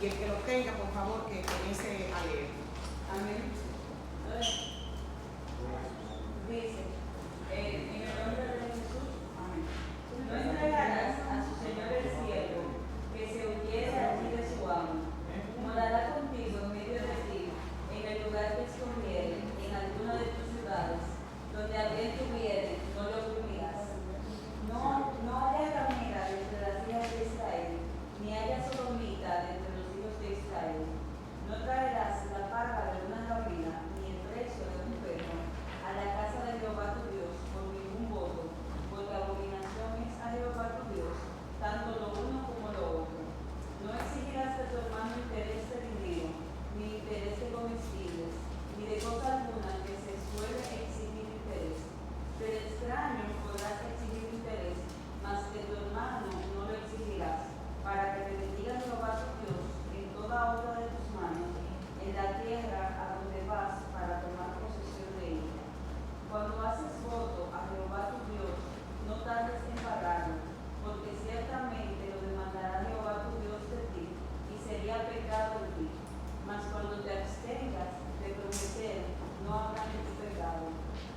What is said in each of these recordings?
y el que lo tenga, por favor, que comience a leer. Amén. Dice, en el nombre de Jesús, amén. No entregarás a su Señor el siervo, que se huyere allí de su amo. Morará contigo en medio de ti, en el lugar que escogiere, en alguna de tus ciudades, donde alguien tuviere, no lo oprimirás. No haya ramera entre las hijas de Israel, ni haya sodomita entre los hijos de Israel. No traerás la paga de una ramera, ni el precio de un perro, a la casa de Jehová tu Dios por ningún voto, porque abominación es a Jehová tu Dios, tanto lo uno como lo otro. No exigirás de tu hermano interés de dinero, ni interés de comestibles, ni de cosa alguna que se suele exigir interés. Del extraño podrás exigir interés, mas de tu hermano no lo exigirás, para que te bendiga Jehová tu Dios en toda obra de tus manos, en la tierra a donde vas para tomar posesión de ella. Cuando haces voto a Jehová tu Dios, no tardes en pagarlo, porque ciertamente lo demandará Jehová tu Dios de ti, y sería pecado en ti. Mas cuando te abstengas de prometer, no habrá ningún pecado.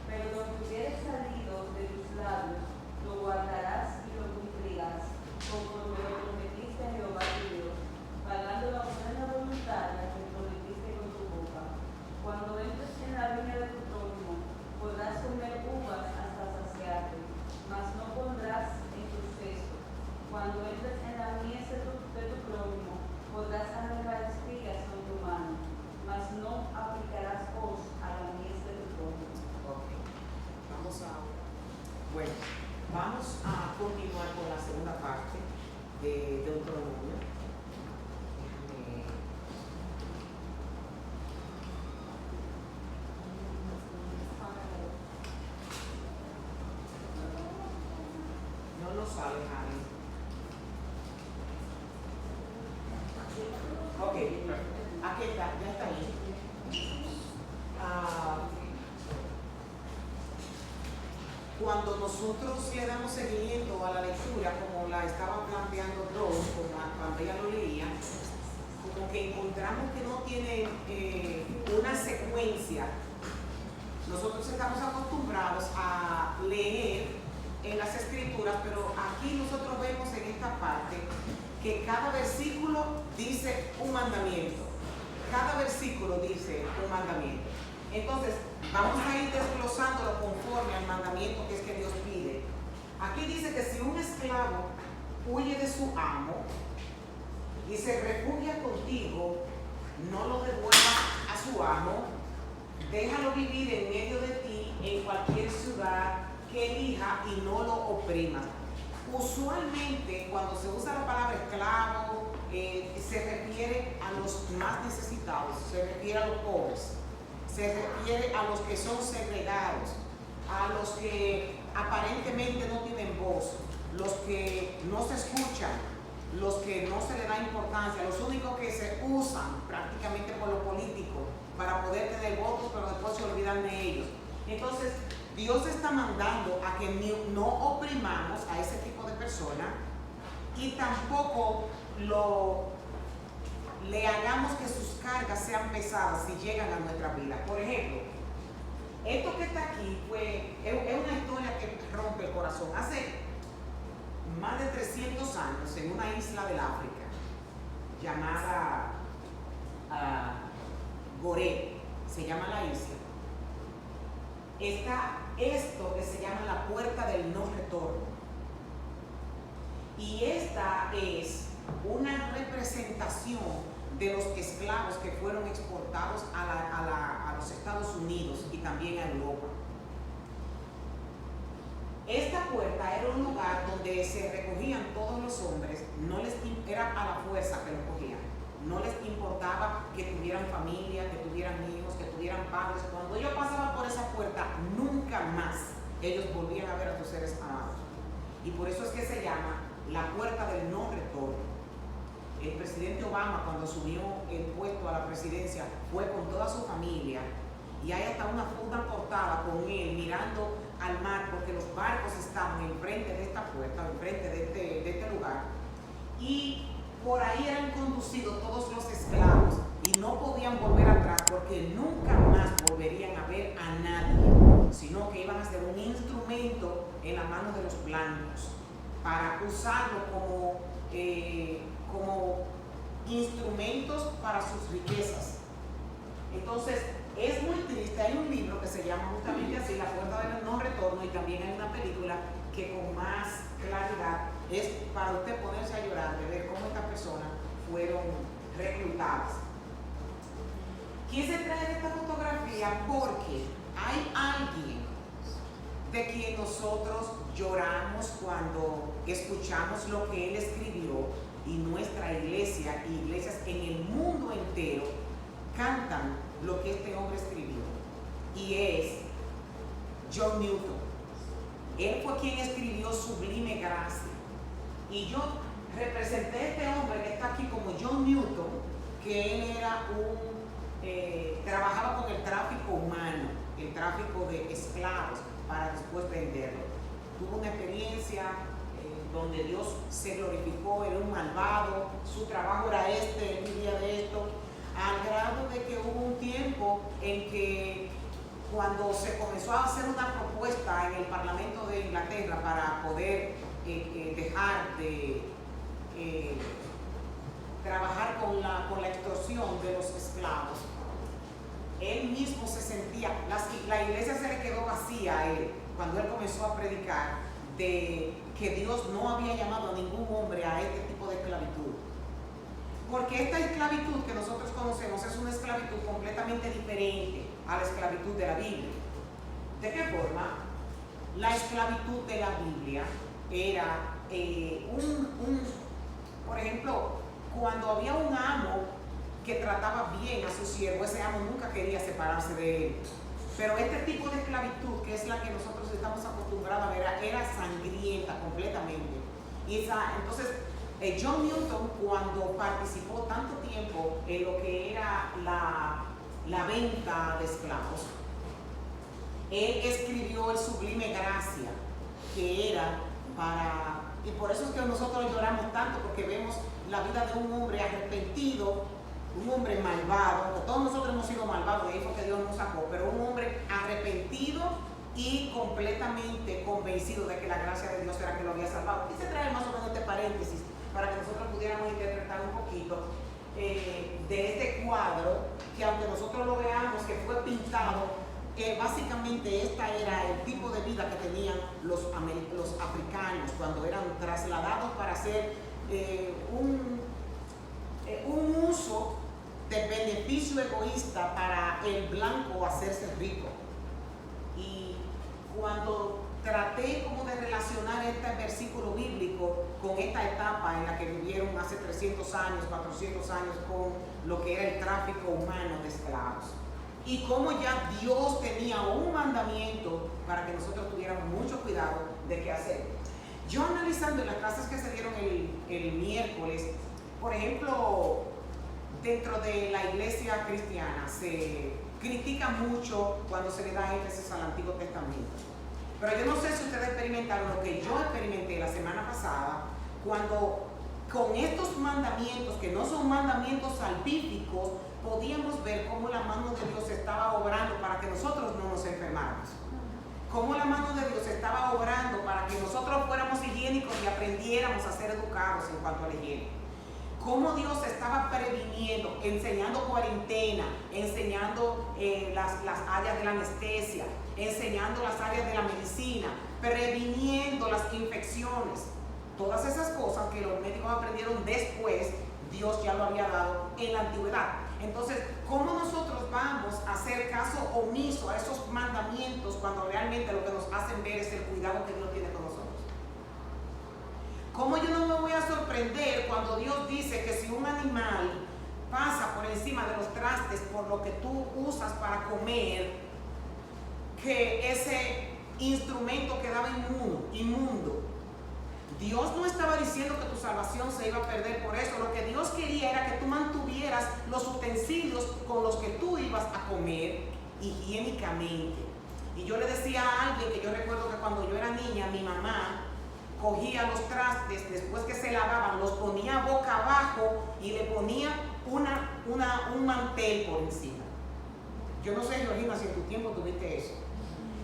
Pero lo que hubieres salido de tus labios, lo guardarás y lo cumplirás, conforme lo prometiste a Jehová tu Dios, pagando la ofrenda voluntaria que prometiste con tu boca. Cuando entres en la viña de tu prójimo, podrás comer uvas hasta saciarte, mas no pondrás en tus cestos. Cuando entres en la mies de tu prójimo, podrás arrancar espigas con tu mano, mas no aplicarás hoz a la mies de tu prójimo. Ok, vamos a continuar con la segunda parte de Deuteronomio. No nos sale, Javi. Ok, aquí está, ya está ahí. Cuando nosotros le damos seguimiento a la lectura, como la estaba planteando Rose, cuando ella lo leía, como que encontramos que no tiene una secuencia. Nosotros estamos acostumbrados a leer en las escrituras, pero aquí nosotros vemos en esta parte que cada versículo dice un mandamiento. Cada versículo dice un mandamiento. Entonces, vamos a ir desglosándolo conforme al mandamiento que es que Dios pide. Aquí dice que si un esclavo huye de su amo y se refugia contigo, no lo devuelvas a su amo, déjalo vivir en medio de ti en cualquier ciudad que elija y no lo oprimas. Usualmente, cuando se usa la palabra esclavo, se refiere a los más necesitados, se refiere a los pobres, se refiere a los que son segregados, a los que aparentemente no tienen voz, los que no se escuchan, los que no se le da importancia, los únicos que se usan prácticamente por los políticos para poder tener votos, pero después se olvidan de ellos. Entonces, Dios está mandando a que no oprimamos a ese tipo de personas y tampoco le hagamos que sus cargas sean pesadas si llegan a nuestra vida. Por ejemplo, esto que está aquí es una historia que rompe el corazón. Hace más de 300 años, en una isla del África llamada Gorée, se llama la isla, está esto que se llama la puerta del no retorno. Y esta es una representación de los esclavos que fueron exportados a los Estados Unidos y también a Europa. Esta puerta era un lugar donde se recogían todos los hombres, era a la fuerza que los cogían. No les importaba que tuvieran familia, que tuvieran hijos, que tuvieran padres. Cuando ellos pasaban por esa puerta, nunca más ellos volvían a ver a sus seres amados. Y por eso es que se llama la puerta del no retorno. El presidente Obama, cuando asumió el puesto a la presidencia, fue con toda su familia y hay hasta una portada con él mirando al mar, porque los barcos estaban enfrente de esta puerta, enfrente de este lugar, y por ahí eran conducidos todos los esclavos y no podían volver atrás porque nunca más volverían a ver a nadie, sino que iban a ser un instrumento en la mano de los blancos para usarlo como instrumentos para sus riquezas. Entonces, es muy triste. Hay un libro que se llama justamente así, La Puerta del No Retorno, y también hay una película que con más claridad es para usted ponerse a llorar de ver cómo estas personas fueron reclutadas. Quise traer esta fotografía porque hay alguien de quien nosotros lloramos cuando escuchamos lo que él escribió, y nuestra iglesia y iglesias en el mundo entero cantan lo que este hombre escribió, y es John Newton. Él fue quien escribió Sublime Gracia, y yo representé a este hombre que está aquí como John Newton, que él era trabajaba con el tráfico humano, el tráfico de esclavos para después venderlo. Tuvo una experiencia donde Dios se glorificó, era un malvado, su trabajo era él vivía de esto, al grado de que hubo un tiempo en que cuando se comenzó a hacer una propuesta en el Parlamento de Inglaterra para poder dejar de trabajar con la extorsión de los esclavos, él mismo se sentía, la iglesia se le quedó vacía a él cuando él comenzó a predicar de que Dios no había llamado a ningún hombre a este tipo de esclavitud. Porque esta esclavitud que nosotros conocemos es una esclavitud completamente diferente a la esclavitud de la Biblia. ¿De qué forma? La esclavitud de la Biblia era por ejemplo, cuando había un amo que trataba bien a su siervo, ese amo nunca quería separarse de él. Pero este tipo de esclavitud, que es la que nosotros estamos acostumbrados a ver, era sangrienta completamente. Y entonces, John Newton, cuando participó tanto tiempo en lo que era la venta de esclavos, él escribió el Sublime Gracia, que era para... Y por eso es que nosotros lloramos tanto, porque vemos la vida de un hombre arrepentido, un hombre malvado. Todos nosotros hemos sido malvados, de ahí fue que Dios nos sacó, pero un hombre arrepentido y completamente convencido de que la gracia de Dios era que lo había salvado. Y se trae más o menos este paréntesis para que nosotros pudiéramos interpretar un poquito de este cuadro, que aunque nosotros lo veamos que fue pintado, básicamente esta era el tipo de vida que tenían los africanos cuando eran trasladados para hacer un uso de beneficio egoísta para el blanco hacerse rico. Y cuando traté como de relacionar este versículo bíblico con esta etapa en la que vivieron hace 300 años, 400 años con lo que era el tráfico humano de esclavos, y cómo ya Dios tenía un mandamiento para que nosotros tuviéramos mucho cuidado de qué hacer. Yo analizando en las clases que se dieron el miércoles, por ejemplo, dentro de la iglesia cristiana se critica mucho cuando se le da énfasis al Antiguo Testamento. Pero yo no sé si ustedes experimentaron lo que yo experimenté la semana pasada, cuando con estos mandamientos, que no son mandamientos salvíficos, podíamos ver cómo la mano de Dios estaba obrando para que nosotros no nos enfermáramos. Cómo la mano de Dios estaba obrando para que nosotros fuéramos higiénicos y aprendiéramos a ser educados en cuanto a la higiene. Cómo Dios estaba previniendo, enseñando cuarentena, enseñando las áreas de la anestesia, enseñando las áreas de la medicina, previniendo las infecciones. Todas esas cosas que los médicos aprendieron después, Dios ya lo había dado en la antigüedad. Entonces, ¿cómo nosotros vamos a hacer caso omiso a esos mandamientos cuando realmente lo que nos hacen ver es el cuidado que Dios tiene con nosotros? ¿Cómo yo no me voy a sorprender cuando Dios dice que si un animal pasa por encima de los trastes por lo que tú usas para comer, que ese instrumento quedaba inmundo? Dios no estaba diciendo que tu salvación se iba a perder por eso. Lo que Dios quería era que tú mantuvieras los utensilios con los que tú ibas a comer higiénicamente. Y yo le decía a alguien que yo recuerdo que cuando yo era niña, mi mamá cogía los trastes, después que se lavaban, los ponía boca abajo y le ponía un mantel por encima. Yo no sé, Georgina, si en tu tiempo tuviste eso.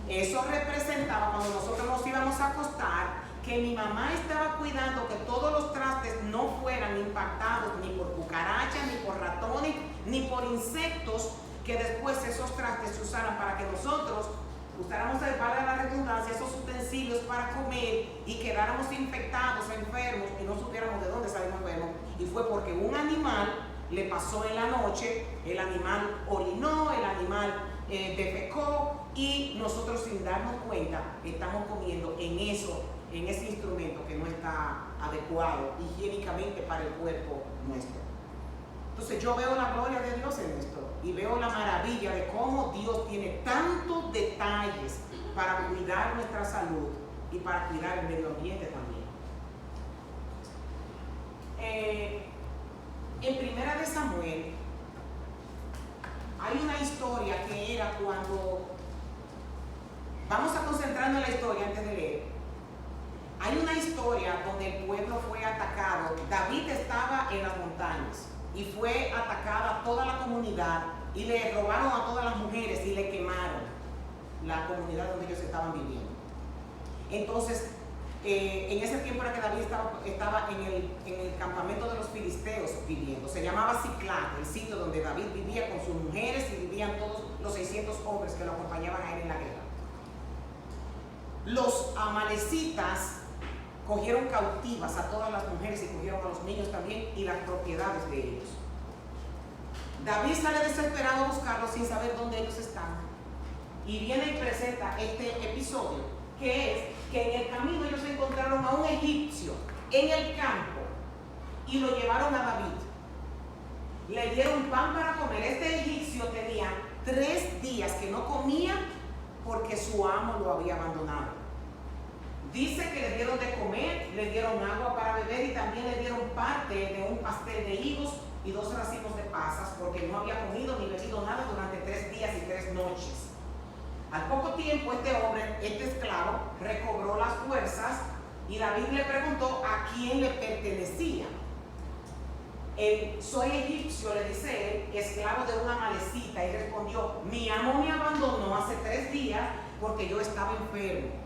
Eso representaba, cuando nosotros nos íbamos a acostar, que mi mamá estaba cuidando que todos los trastes no fueran impactados ni por cucarachas, ni por ratones, ni por insectos, que después esos trastes se usaran para que nosotros usáramos, para la redundancia, esos utensilios para comer y quedáramos infectados, enfermos, y no supiéramos de dónde salimos enfermos. Y fue porque un animal le pasó en la noche, el animal orinó, el animal defecó, y nosotros, sin darnos cuenta, estamos comiendo en ese instrumento que no está adecuado higiénicamente para el cuerpo nuestro. Entonces yo veo la gloria de Dios en esto y veo la maravilla de cómo Dios tiene tantos detalles para cuidar nuestra salud y para cuidar el medio ambiente también. En Primera de Samuel hay una historia que era cuando, vamos a concentrarnos en la historia antes de leer. Hay una historia donde el pueblo fue atacado. David estaba en las montañas y fue atacada toda la comunidad y le robaron a todas las mujeres y le quemaron la comunidad donde ellos estaban viviendo. Entonces, en ese tiempo era que David estaba en el campamento de los filisteos viviendo. Se llamaba Siclag, el sitio donde David vivía con sus mujeres y vivían todos los 600 hombres que lo acompañaban a él en la guerra. Los amalecitas cogieron cautivas a todas las mujeres y cogieron a los niños también y las propiedades de ellos. David sale desesperado a buscarlos sin saber dónde ellos están. Y viene y presenta este episodio, que es que en el camino ellos encontraron a un egipcio en el campo y lo llevaron a David. Le dieron pan para comer. Este egipcio tenía 3 días que no comía porque su amo lo había abandonado. Dice que le dieron de comer, le dieron agua para beber y también le dieron parte de un pastel de higos y 2 racimos de pasas, porque no había comido ni bebido nada durante 3 días y 3 noches. Al poco tiempo este hombre, este esclavo, recobró las fuerzas y David le preguntó a quién le pertenecía. Soy egipcio, le dice él, esclavo de una amalecita, y respondió: mi amo me abandonó hace 3 días porque yo estaba enfermo.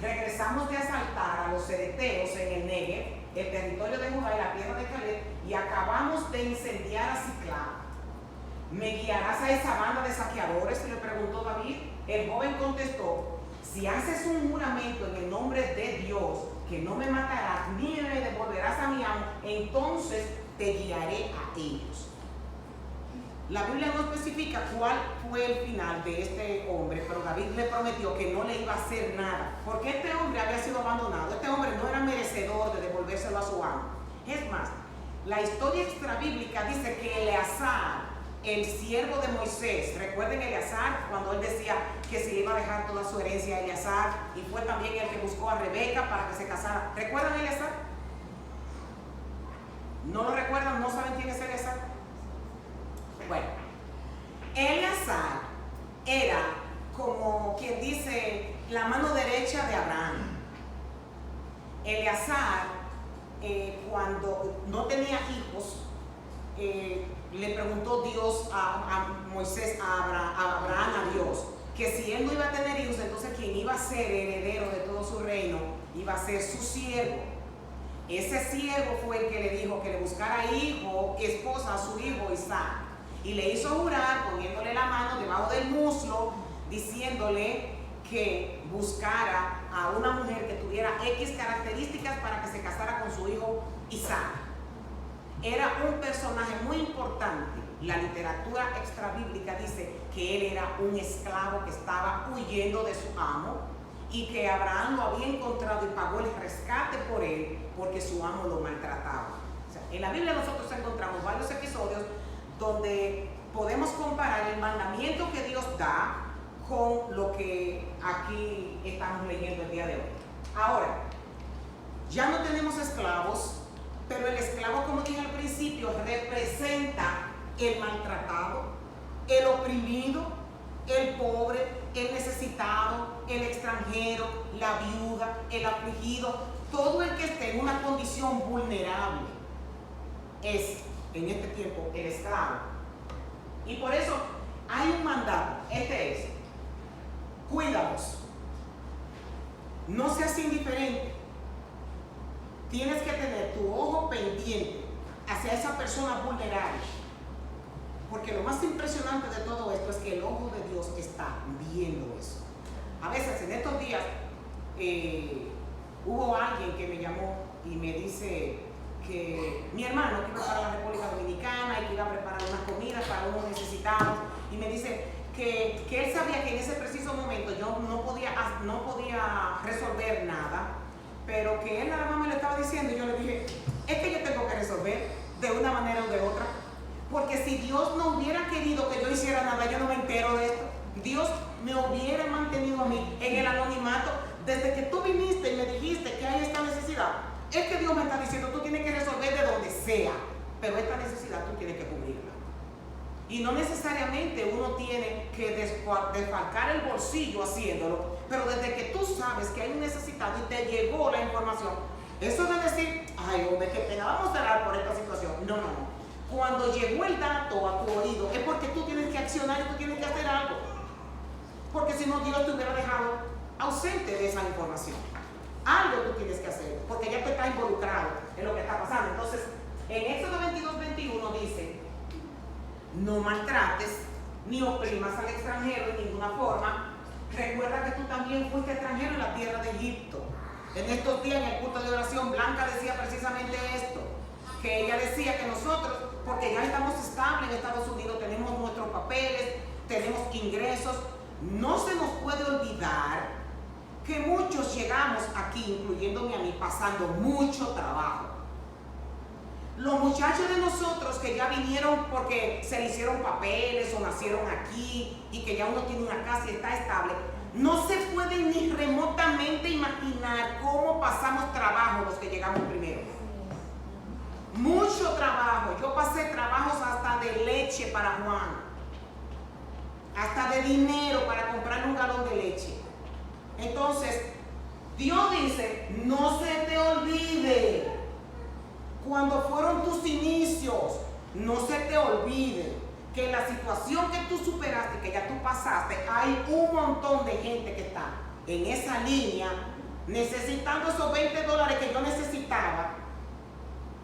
Regresamos de asaltar a los cereteos en el Negev, el territorio de Judá y la tierra de Caleb, y acabamos de incendiar a Siclag. ¿Me guiarás a esa banda de saqueadores?, le preguntó David. El joven contestó: si haces un juramento en el nombre de Dios que no me matarás ni me devolverás a mi amo, entonces te guiaré a ellos. La Biblia no especifica cuál fue el final de este hombre, pero David le prometió que no le iba a hacer nada, porque este hombre había sido abandonado. Este hombre no era merecedor de devolvérselo a su amo. Es más, la historia extrabíblica dice que Eleazar, el siervo de Moisés, recuerden Eleazar, cuando él decía que se iba a dejar toda su herencia a Eleazar, y fue también el que buscó a Rebeca para que se casara. ¿Recuerdan Eleazar? ¿No lo recuerdan? ¿No saben quién es Eleazar? Bueno, Eleazar era, como quien dice, la mano derecha de Abraham. Eleazar, cuando no tenía hijos, le preguntó Dios a Moisés, a Abraham, a Dios, que si él no iba a tener hijos, entonces quien iba a ser heredero de todo su reino iba a ser su siervo. Ese siervo fue el que le dijo que le buscara hijo, esposa a su hijo Isaac. Y le hizo jurar poniéndole la mano debajo del muslo, diciéndole que buscara a una mujer que tuviera X características para que se casara con su hijo Isaac. Era un personaje muy importante. La literatura extrabíblica dice que él era un esclavo que estaba huyendo de su amo y que Abraham lo había encontrado y pagó el rescate por él porque su amo lo maltrataba. O sea, en la Biblia nosotros encontramos varios episodios donde podemos comparar el mandamiento que Dios da con lo que aquí estamos leyendo el día de hoy. Ahora, ya no tenemos esclavos, pero el esclavo, como dije al principio, representa el maltratado, el oprimido, el pobre, el necesitado, el extranjero, la viuda, el afligido. todo el que esté en una condición vulnerable es, en este tiempo, el esclavo. Y por eso hay un mandato, este es: cuídalos, no seas indiferente, tienes que tener tu ojo pendiente hacia esa persona vulnerable, porque lo más impresionante de todo esto es que el ojo de Dios está viendo eso. A veces en estos días hubo alguien que me llamó y me dice que mi hermano que iba para la República Dominicana y que iba a preparar unas comidas para unos necesitados, y me dice que él sabía que en ese preciso momento yo no podía resolver nada, pero que él nada más me lo estaba diciendo, y yo le dije: es que yo tengo que resolver de una manera o de otra, porque si Dios no hubiera querido que yo hiciera nada, yo no me entero de esto. Dios me hubiera mantenido a mí en el anonimato desde que tú viniste y me dijiste que hay esta necesidad. Es que Dios me está diciendo: tú tienes que resolver de donde sea, pero esta necesidad tú tienes que cubrirla. Y no necesariamente uno tiene que desfalcar el bolsillo haciéndolo, pero desde que tú sabes que hay un necesitado y te llegó la información, eso no es decir: ay, hombre, qué pena, vamos a orar por esta situación. No, no, no. Cuando llegó el dato a tu oído es porque tú tienes que accionar y tú tienes que hacer algo, porque si no, Dios te hubiera dejado ausente de esa información. Algo tú tienes que hacer, porque ya te está involucrado en lo que está pasando. Entonces, en Éxodo 22:21 dice: no maltrates ni oprimas al extranjero de ninguna forma. Recuerda que tú también fuiste extranjero en la tierra de Egipto. En estos días, en el culto de oración, Blanca decía precisamente esto, que ella decía que nosotros, porque ya estamos estables en Estados Unidos, tenemos nuestros papeles, tenemos ingresos, no se nos puede olvidar que muchos llegamos aquí, incluyéndome a mí, pasando mucho trabajo. Los muchachos de nosotros que ya vinieron porque se le hicieron papeles o nacieron aquí y que ya uno tiene una casa y está estable, no se pueden ni remotamente imaginar cómo pasamos trabajo los que llegamos primero. Mucho trabajo. Yo pasé trabajos hasta de leche para Juan, hasta de dinero para comprarle un galón de leche. Entonces, Dios dice: no se te olvide cuando fueron tus inicios, no se te olvide que en la situación que tú superaste, que ya tú pasaste, hay un montón de gente que está en esa línea necesitando esos $20 que yo necesitaba,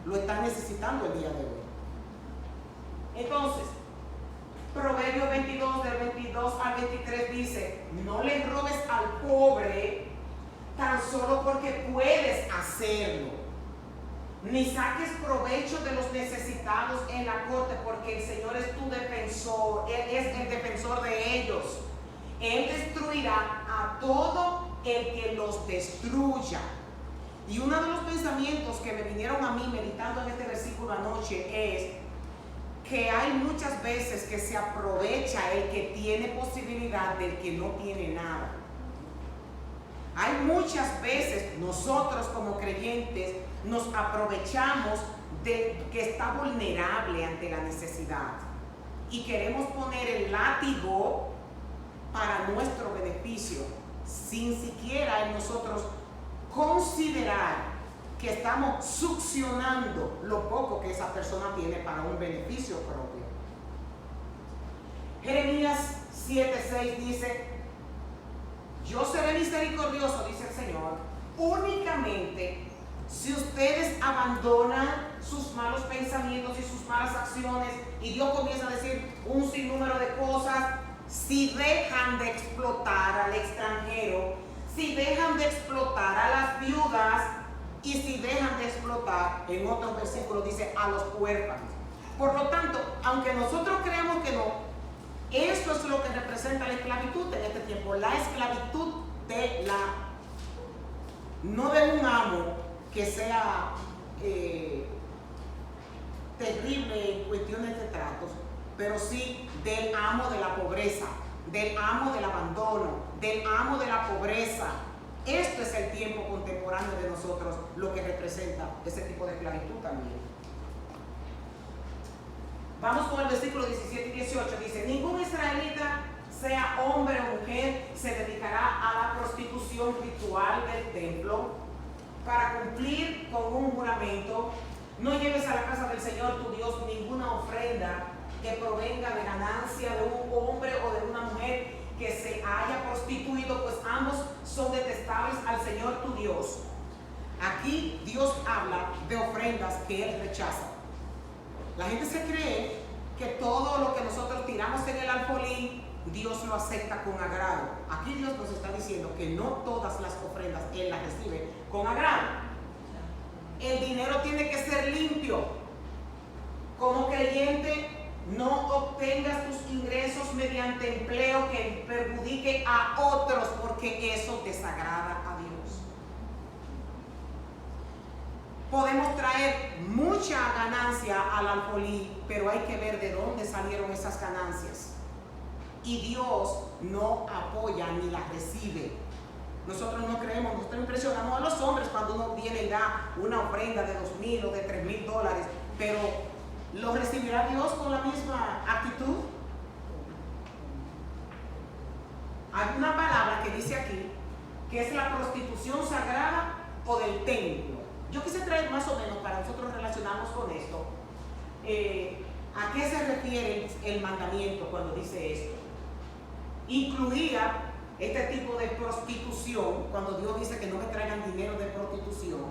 lo están necesitando el día de hoy. Entonces, Proverbios 22, del 22 al 23 dice: no le robes al pobre tan solo porque puedes hacerlo, ni saques provecho de los necesitados en la corte, porque el Señor es tu defensor, Él es el defensor de ellos. Él destruirá a todo el que los destruya. Y uno de los pensamientos que me vinieron a mí meditando en este versículo anoche es que hay muchas veces que se aprovecha el que tiene posibilidad del que no tiene nada. Hay muchas veces nosotros como creyentes nos aprovechamos de que está vulnerable ante la necesidad y queremos poner el látigo para nuestro beneficio, sin siquiera en nosotros considerar que estamos succionando lo poco que esa persona tiene para un beneficio propio. Jeremías 7:6 dice: yo seré misericordioso, dice el Señor, únicamente si ustedes abandonan sus malos pensamientos y sus malas acciones. Y Dios comienza a decir un sinnúmero de cosas. Si dejan de explotar al extranjero, si dejan de explotar a las viudas y si dejan de explotar, en otros versículos dice, a los huérfanos. Por lo tanto, aunque nosotros creamos que no, esto es lo que representa la esclavitud en este tiempo. La esclavitud no de un amo que sea terrible en cuestiones de tratos, pero sí del amo de la pobreza, del amo del abandono, del amo de la pobreza. Esto es el tiempo contemporáneo de nosotros, lo que representa ese tipo de esclavitud también. Vamos con el versículo 17 y 18. Dice: ningún israelita, sea hombre o mujer, se dedicará a la prostitución ritual del templo, para cumplir con un juramento, no lleves a la casa del Señor tu Dios ninguna ofrenda que provenga de ganancia de un hombre o de una mujer que se haya prostituido, pues ambos son detestables al Señor tu Dios. Aquí Dios habla de ofrendas que Él rechaza. La gente se cree que todo lo que nosotros tiramos en el alfolí, Dios lo acepta con agrado. Aquí Dios nos está diciendo que no todas las ofrendas Él las recibe con agrado. El dinero tiene que ser limpio. Como creyente, no obtengas tus ingresos mediante empleo que perjudique a otros, porque eso desagrada a Dios. Podemos traer mucha ganancia al alfolí, pero hay que ver de dónde salieron esas ganancias. Y Dios no apoya ni las recibe. Nosotros no creemos, nosotros impresionamos a los hombres cuando uno viene y da una ofrenda de $2,000 o de $3,000, pero ¿lo recibirá Dios con la misma actitud? Hay una palabra que dice aquí que es la prostitución sagrada o del templo. Yo quise traer más o menos para nosotros relacionarnos con esto. ¿A qué se refiere el mandamiento cuando dice esto? Incluía este tipo de prostitución, cuando Dios dice que no me traigan dinero de prostitución.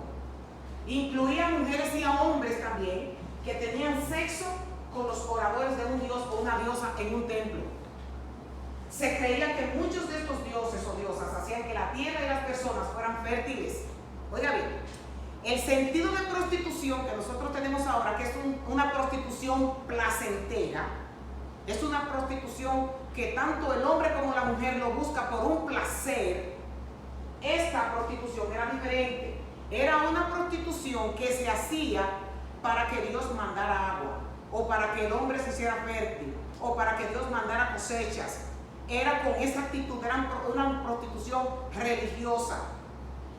Incluía a mujeres y a hombres también que tenían sexo con los oradores de un dios o una diosa en un templo. Se creía que muchos de estos dioses o diosas hacían que la tierra y las personas fueran fértiles. Oiga bien, el sentido de prostitución que nosotros tenemos ahora, que es una prostitución placentera, es una prostitución que tanto el hombre como la mujer lo busca por un placer. Esta prostitución era diferente. Era una prostitución que se hacía para que Dios mandara agua, o para que el hombre se hiciera fértil, o para que Dios mandara cosechas. Era con esa actitud, era una prostitución religiosa.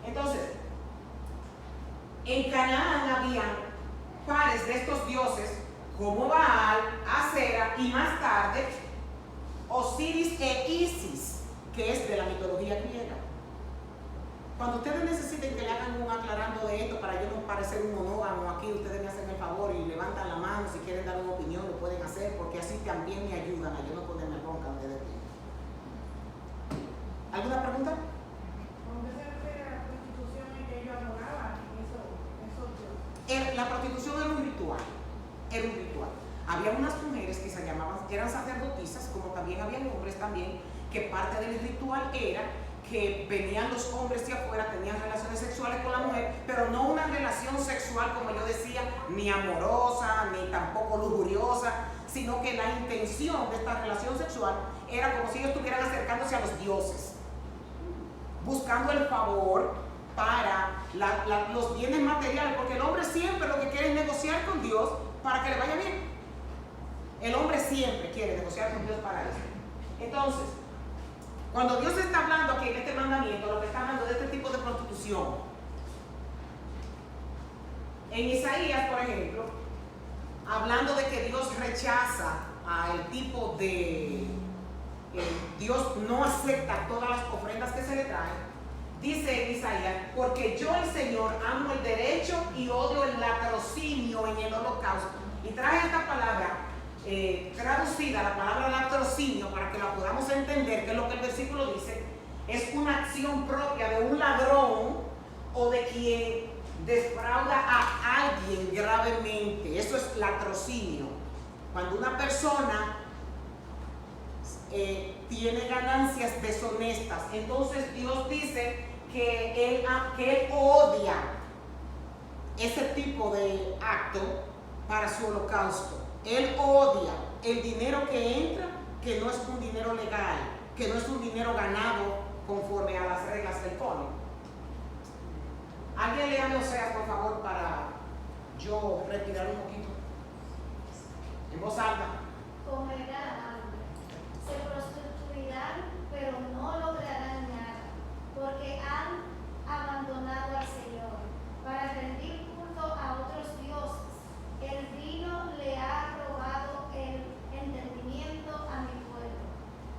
Entonces, en Canaán habían pares de estos dioses como Baal, Acera y más tarde Osiris e Isis, que es de la mitología griega. Cuando ustedes necesiten que le hagan un aclarando de esto para yo no parecer un monógamo aquí, ustedes me hacen el favor y levantan la mano. Si quieren dar una opinión lo pueden hacer, porque así también me ayudan a yo no ponerme bronca antes de ti. ¿Alguna pregunta? ¿Cómo se refiere a la prostitución en que ellos adoraban? La prostitución era un ritual. Era un ritual. Había unas mujeres que se llamaban, eran sacerdotisas, como también había hombres también, que parte del ritual era que venían los hombres de afuera, tenían relaciones sexuales con la mujer, pero no una relación sexual, como yo decía, ni amorosa, ni tampoco lujuriosa, sino que la intención de esta relación sexual era como si ellos estuvieran acercándose a los dioses, buscando el favor para los bienes materiales, porque el hombre siempre lo que quiere es negociar con Dios para que le vaya bien. El hombre siempre quiere negociar con Dios para eso. Entonces, cuando Dios está hablando aquí en este mandamiento, lo que está hablando de este tipo de prostitución. En Isaías, por ejemplo, hablando de que Dios rechaza al tipo de... Dios no acepta todas las ofrendas que se le traen. Dice en Isaías, porque yo el Señor amo el derecho y odio el latrocinio en el holocausto. Y traje esta palabra traducida, la palabra latrocinio, para que la podamos entender, que es lo que el versículo dice, es una acción propia de un ladrón o de quien defrauda a alguien gravemente. Eso es latrocinio. Cuando una persona tiene ganancias deshonestas, entonces Dios dice que él odia ese tipo de acto para su holocausto. Él odia el dinero que entra, que no es un dinero legal, que no es un dinero ganado conforme a las reglas del código. Alguien léame Oseas, por favor, para yo respirar un poquito en voz alta. Comerán hambre, se prostituirán, pero no lograrán nada, porque han abandonado al Señor para rendir culto a otros dioses. El vino le ha robado el entendimiento a mi pueblo.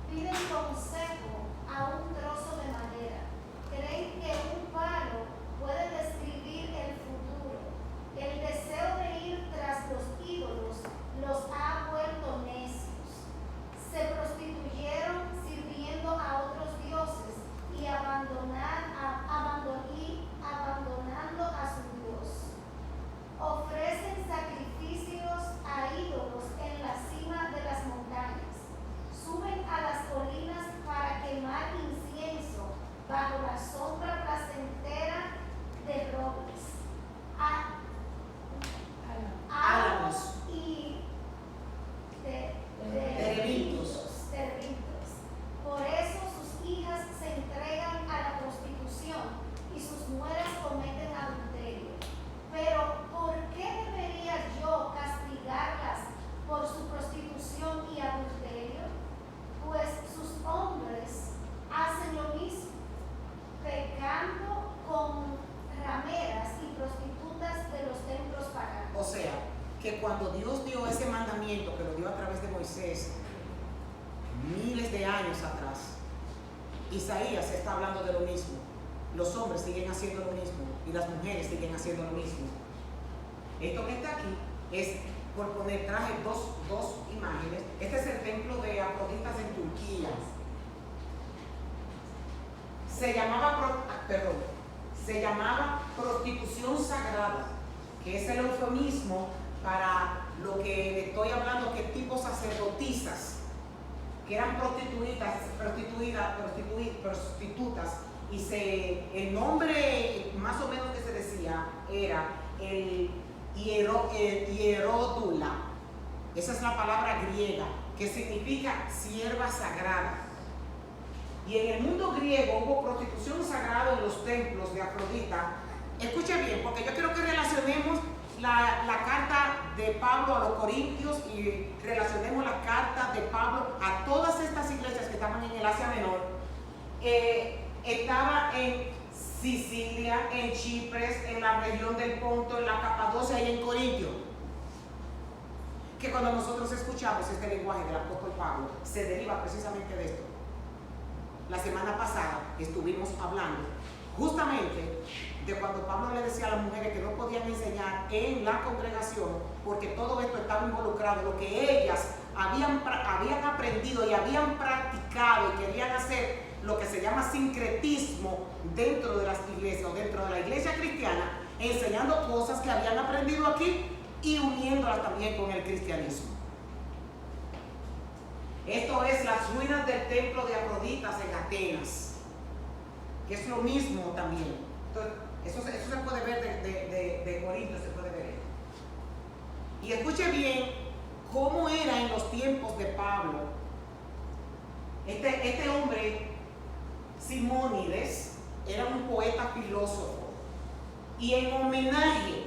Piden consejo a un trozo de madera. Creen que un palo puede destruir cuando Dios dio ese mandamiento, que lo dio a través de Moisés, miles de años atrás, Isaías está hablando de lo mismo. Los hombres siguen haciendo lo mismo y las mujeres siguen haciendo lo mismo. Esto que está aquí es, por poner, traje dos imágenes. Este es el templo de Afroditas en Turquía. Se llamaba prostitución sagrada, que es el eufemismo para lo que le estoy hablando, que tipo sacerdotisas, que eran prostitutas, y el nombre más o menos que se decía era el hieródula. Esa es la palabra griega, que significa sierva sagrada. Y en el mundo griego hubo prostitución sagrada en los templos de Afrodita. Escuche bien, porque yo quiero que relacionemos la carta de Pablo a los Corintios y relacionemos la carta de Pablo a todas estas iglesias que estaban en el Asia Menor. Estaba en Sicilia, en Chipre, en la región del Ponto, en la Capadocia y en Corintio. Que cuando nosotros escuchamos este lenguaje del apóstol Pablo, se deriva precisamente de esto. La semana pasada estuvimos hablando justamente de cuando Pablo le decía a las mujeres que no podían enseñar en la congregación porque todo esto estaba involucrado, lo que ellas habían aprendido y habían practicado y querían hacer, lo que se llama sincretismo dentro de las iglesias o dentro de la iglesia cristiana, enseñando cosas que habían aprendido aquí y uniéndolas también con el cristianismo. Esto es las ruinas del templo de Afroditas en Atenas, que es lo mismo también. Entonces, eso se puede ver de Corinto, se puede ver. Y escuche bien cómo era en los tiempos de Pablo. Este hombre, Simónides, era un poeta filósofo. Y en homenaje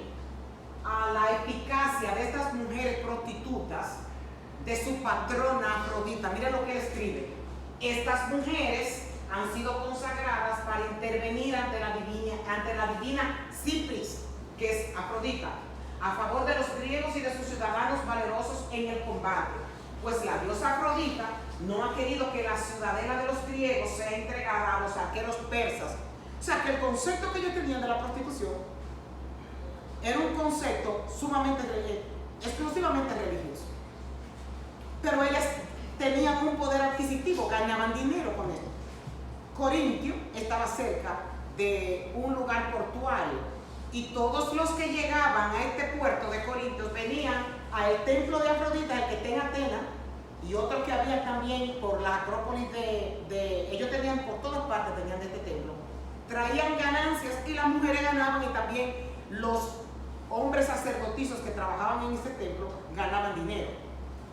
a la eficacia de estas mujeres prostitutas, de su patrona Afrodita, mira lo que él escribe: estas mujeres han sido consagradas para intervenir ante la divina Cipris, que es Afrodita, a favor de los griegos y de sus ciudadanos valerosos en el combate, pues la diosa Afrodita no ha querido que la ciudadela de los griegos sea entregada a los arqueros persas. O sea que el concepto que ellos tenían de la prostitución era un concepto exclusivamente religioso. Pero ellas tenían un poder adquisitivo, ganaban dinero con esto. Corintio estaba cerca de un lugar portuario y todos los que llegaban a este puerto de Corintio venían al templo de Afrodita, el que está en Atenas, y otros que había también por la acrópolis ellos tenían por todas partes, tenían de este templo, traían ganancias y las mujeres ganaban, y también los hombres sacerdotizos que trabajaban en este templo ganaban dinero.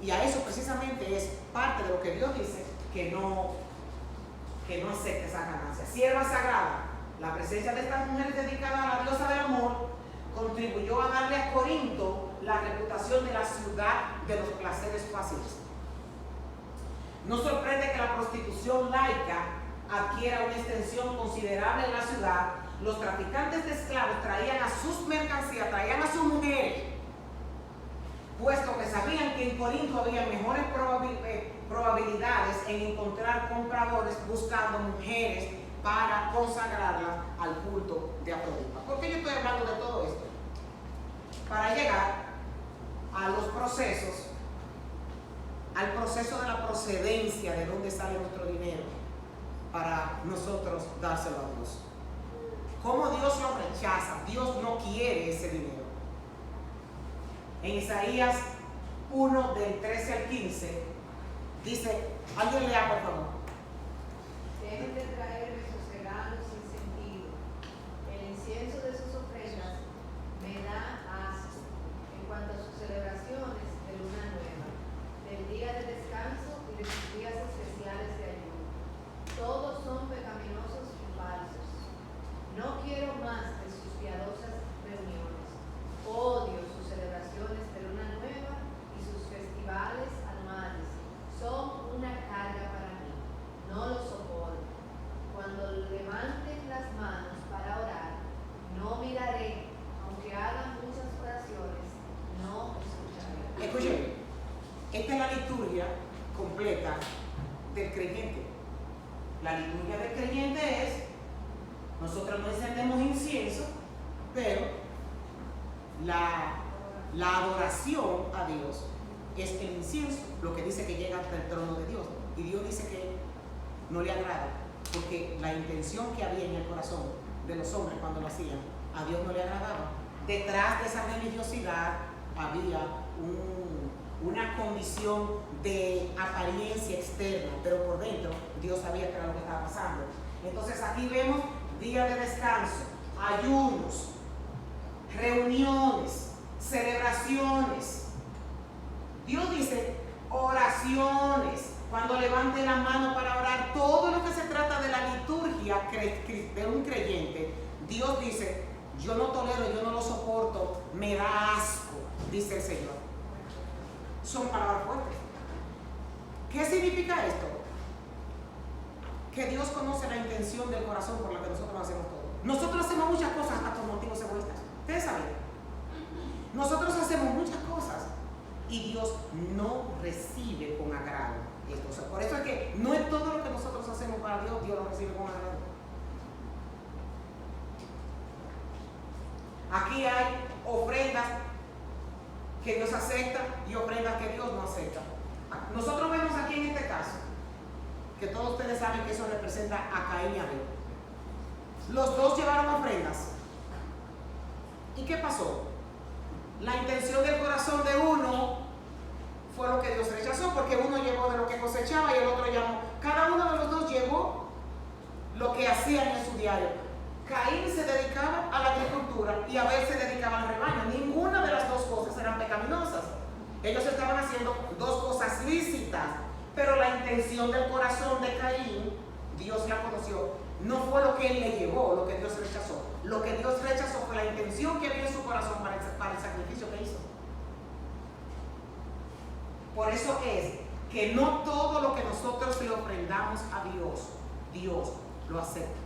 Y a eso precisamente es parte de lo que Dios dice que no acepta esa ganancia. Sierva sagrada. La presencia de estas mujeres dedicadas a la diosa del amor contribuyó a darle a Corinto la reputación de la ciudad de los placeres fáciles. No sorprende que la prostitución laica adquiera una extensión considerable en la ciudad. Los traficantes de esclavos traían a sus mercancías, traían a sus mujeres, puesto que sabían que en Corinto había mejores probabilidades en encontrar compradores buscando mujeres para consagrarlas al culto de Afrodita. ¿Por qué yo estoy hablando de todo esto? Para llegar a los procesos, al proceso de la procedencia, de dónde sale nuestro dinero, para nosotros dárselo a Dios. ¿Cómo Dios lo rechaza? Dios no quiere ese dinero. En Isaías 1, del 13 al 15, dice, alguien lea por favor. Dejen de traerme sus regalos sin sentido. El incienso de sus ofrendas me da asco. En cuanto a sus celebraciones de luna nueva, del día de descanso y de sus días especiales de ayuno, todos son pecaminosos y falsos. No quiero más de sus piadosas reuniones. Odio sus celebraciones de luna nueva y sus festivales anuales. Son una carga para mí. No los soporto. Cuando levanten las manos para orar, no creyente. La liturgia del creyente es, nosotros no encendemos incienso, pero la adoración a Dios es el incienso, lo que dice que llega hasta el trono de Dios. Y Dios dice que no le agrada, porque la intención que había en el corazón de los hombres cuando lo hacían, a Dios no le agradaba. Detrás de esa religiosidad había una condición de apariencia externa, pero por dentro Dios sabía que era lo que estaba pasando. Entonces aquí vemos día de descanso, ayunos, reuniones, celebraciones. Dios dice oraciones. Cuando levante la mano para orar, todo lo que se trata de la liturgia de un creyente, Dios dice, yo no tolero, yo no lo soporto, me da asco, dice el Señor. Son palabras fuertes. ¿Qué significa esto? Que Dios conoce la intención del corazón por la que nosotros hacemos todo. Nosotros hacemos muchas cosas hasta por motivos egoístas. Ustedes saben. Nosotros hacemos muchas cosas y Dios no recibe con agrado esto. O sea, por eso es que no es todo lo que nosotros hacemos para Dios, Dios lo recibe con agrado. Aquí hay ofrendas que Dios acepta y ofrendas que Dios no acepta. Nosotros vemos aquí en este caso que todos ustedes saben que eso representa a Caín y Abel. Los dos llevaron ofrendas. ¿Y qué pasó? La intención del corazón de uno fue lo que Dios rechazó, porque uno llevó de lo que cosechaba y el otro llamó. Cada uno de los dos llevó lo que hacían en su diario. Caín se dedicaba a la agricultura y Abel se dedicaba al rebaño. Ninguna de las dos cosas eran pecaminosas. Ellos estaban haciendo dos cosas lícitas, pero la intención del corazón de Caín, Dios la conoció. No fue lo que él le llevó, lo que Dios rechazó. Lo que Dios rechazó fue la intención que había en su corazón para el sacrificio que hizo. Por eso es que no todo lo que nosotros le ofrendamos a Dios, Dios lo acepta.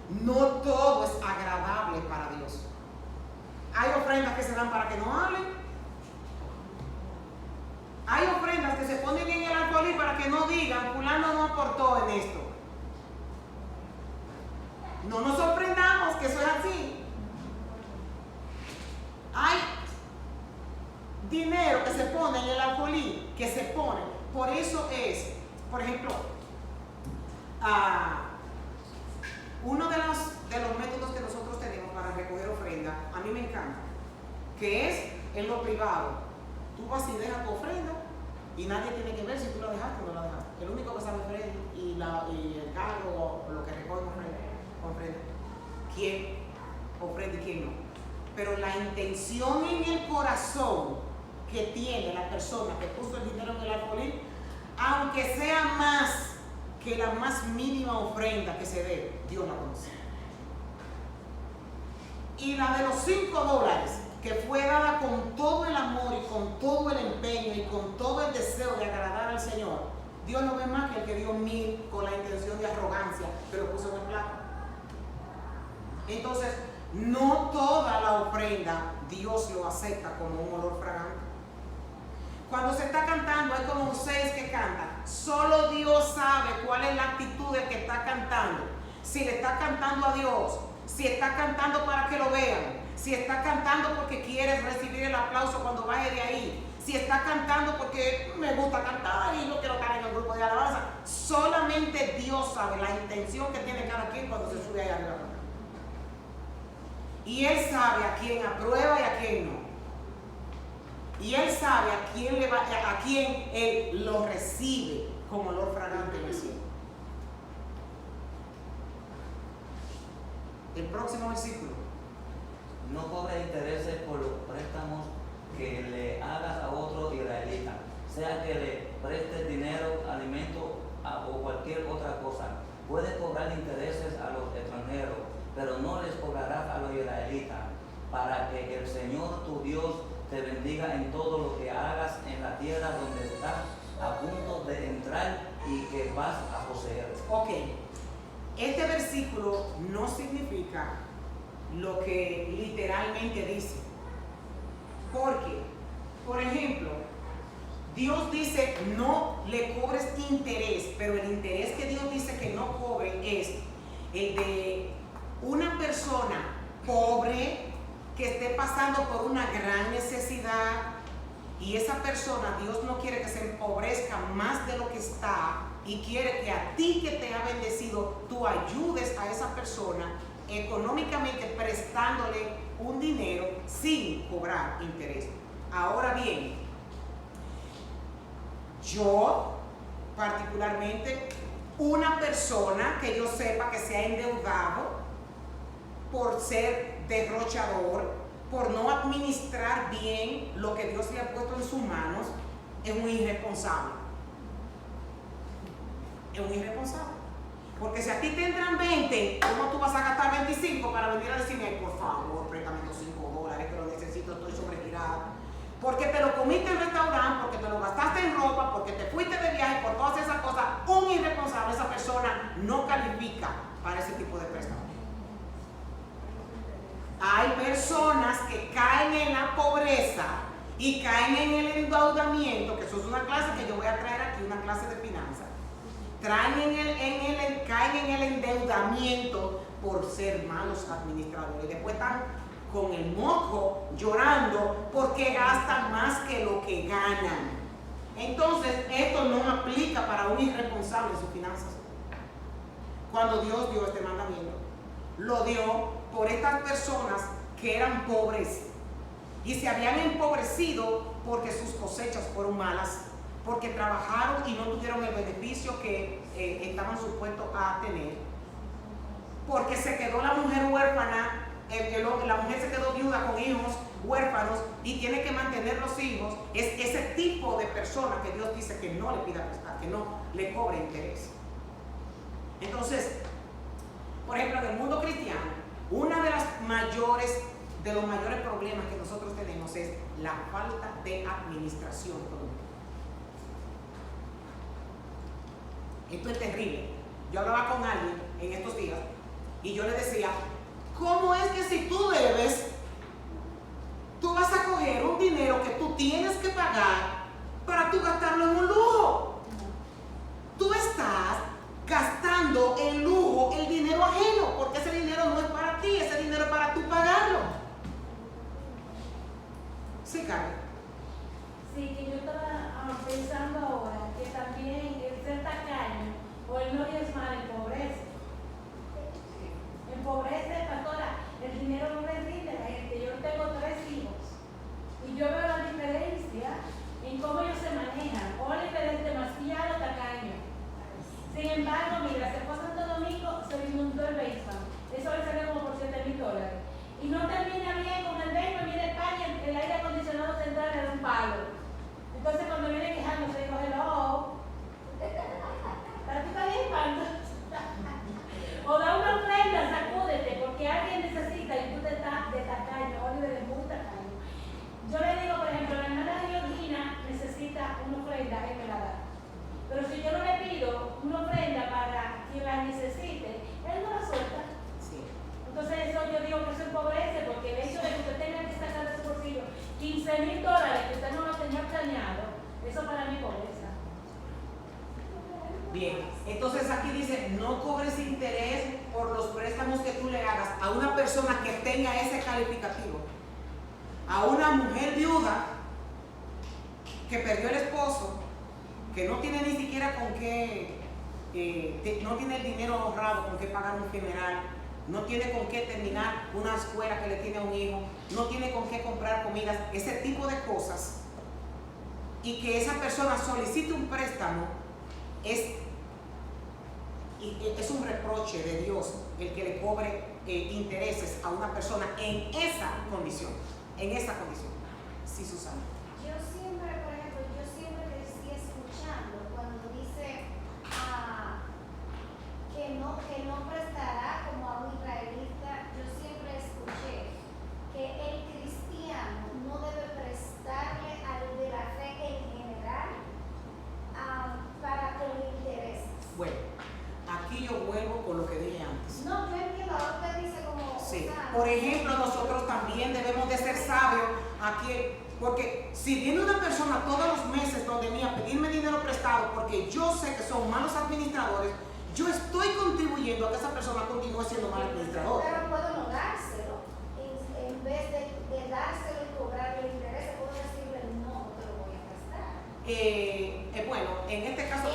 No todo es agradable para Dios. Hay ofrendas que se dan para que no hablen. Hay ofrendas que se ponen en el alfolí para que no digan, fulano no aportó en esto. No nos sorprendamos que eso es así. Hay dinero que se pone en el alfolí, que se pone. Por eso es, por ejemplo, uno de los métodos que nosotros tenemos para recoger ofrenda, a mí me encanta, que es en lo privado. Tú vas y dejas tu ofrenda y nadie tiene que ver si tú la dejaste o no la dejaste. El único que sabe Freddy y el cargo o lo que recoge ofrenda, quién ofrenda y quién no. Pero la intención en el corazón que tiene la persona que puso el dinero en el alfolí, aunque sea más que la más mínima ofrenda que se dé, Dios la conoce. Y la de los $5, que fue dada con todo el amor y con todo el empeño y con todo el deseo de agradar al Señor, Dios no ve más que el que dio 1000 con la intención de arrogancia, que lo puso en el plato. Entonces, no toda la ofrenda Dios lo acepta como un olor fragante. Cuando se está cantando, hay como 6 que cantan. Solo Dios sabe cuál es la actitud del que está cantando. Si le está cantando a Dios, si está cantando para que lo vean, si está cantando porque quiere recibir el aplauso cuando baje de ahí, si está cantando porque me gusta cantar y no quiero estar en el grupo de alabanza. Solamente Dios sabe la intención que tiene cada quien cuando se sube ahí arriba. Y Él sabe a quién aprueba y a quién no. Y Él sabe a quién Él lo recibe como olor fragante en el cielo. El próximo versículo. No cobres intereses por los préstamos que le hagas a otro israelita, sea que le prestes dinero, alimento o cualquier otra cosa. Puedes cobrar intereses a los extranjeros, pero no les cobrarás a los israelitas, para que el Señor tu Dios te bendiga en todo lo que hagas en la tierra donde estás a punto de entrar y que vas a poseer. Ok, este versículo no significa lo que literalmente dice. Porque, por ejemplo, Dios dice no le cobres interés, pero el interés que Dios dice que no cobren es el de una persona pobre que esté pasando por una gran necesidad, y esa persona, Dios no quiere que se empobrezca más de lo que está, y quiere que a ti que te ha bendecido, tú ayudes a esa persona económicamente prestándole un dinero sin cobrar interés. Ahora bien, yo particularmente, una persona que yo sepa que se ha endeudado por ser derrochador, por no administrar bien lo que Dios le ha puesto en sus manos, es un irresponsable. Es un irresponsable. Porque si a ti te entran 20, ¿cómo tú vas a gastar 25 para venir a decirme, por favor, préstame estos $5 que lo necesito, estoy sobregirado? Porque te lo comiste en restaurante, porque te lo gastaste en ropa, porque te fuiste de viaje, por todas esas cosas. Un irresponsable, esa persona no califica para ese tipo de préstamo. Hay personas que caen en la pobreza y caen en el endeudamiento, que eso es una clase que yo voy a traer aquí, una clase de finanzas. Caen en el endeudamiento por ser malos administradores. Después están con el moco llorando porque gastan más que lo que ganan. Entonces, esto no aplica para un irresponsable en sus finanzas. Cuando Dios dio este mandamiento, lo dio por estas personas que eran pobres y se habían empobrecido porque sus cosechas fueron malas, porque trabajaron y no tuvieron el beneficio que estaban supuestos a tener, porque se quedó la mujer huérfana, la mujer se quedó viuda con hijos huérfanos y tiene que mantener los hijos. Es ese tipo de persona que Dios dice que no le pida prestar, que no le cobre interés. Entonces, por ejemplo, en el mundo cristiano, uno de los mayores problemas que nosotros tenemos es la falta de administración económica. Esto es terrible. Yo hablaba con alguien en estos días y yo le decía, ¿cómo es que si tú debes, tú vas a coger un dinero que tú tienes que pagar para tú gastarlo en un lujo? Tú estás gastando en lujo el dinero ajeno, porque ese dinero no es para ti, ese dinero es para tú pagarlo. Sí, Carmen. Sí, que yo estaba pensando ahora que también el ser tacaño o el no diezmar empobrece. Empobrece, pastora, el dinero no le rinde a la gente. Yo tengo 3 hijos y yo veo la diferencia en cómo ellos se manejan. Oliver es demasiado tacaño. Sin embargo, mira, se fue a Santo Domingo, se le inundó el basement. Eso le salió como por $7,000. Y no termina bien con el basement, viene a España, el aire acondicionado central era un palo. Entonces cuando viene quejándose, digo, hello, ¿para qué estás limpando? O da una ofrenda, sacúdete, porque alguien necesita y tú te estás de tacaño, Oliver es muy tacaño. Yo le digo, por ejemplo, la hermana de Georgina necesita una ofrenda, él me la da. Pero si yo no le pido una ofrenda para quien la necesite, él no la suelta. Sí. Entonces eso yo digo que eso empobrece, porque el hecho de que usted tenga que sacar de su bolsillo $15,000 que usted no lo tenía planeado, eso para mí pobreza. Bien, entonces aquí dice, no cobres interés por los préstamos que tú le hagas a una persona que tenga ese calificativo. A una mujer viuda que perdió el esposo, que no tiene ni siquiera con qué, no tiene el dinero ahorrado con qué pagar un funeral, no tiene con qué terminar una escuela que le tiene a un hijo, no tiene con qué comprar comidas, ese tipo de cosas, y que esa persona solicite un préstamo, es un reproche de Dios el que le cobre intereses a una persona en esa condición, Sí, Susana. Yo siempre, por ejemplo, te estoy escuchando cuando dice que no prestará como a un israelita. Yo siempre escuché que el cristiano no debe prestarle al de la fe en general para con intereses. Bueno, aquí yo vuelvo con lo que dije antes. No, yo entiendo, ahora usted dice como... Sí. o sea, Por ejemplo, nosotros también debemos de ser sabios a porque si viene una persona todos los meses donde mí a pedirme dinero prestado porque yo sé que son malos administradores, yo estoy contribuyendo a que esa persona continúe siendo mal administrador. Pero puedo no dárselo, en vez de dárselo y cobrarle el interés, puedo decirle no te lo voy a prestar. Bueno, en este caso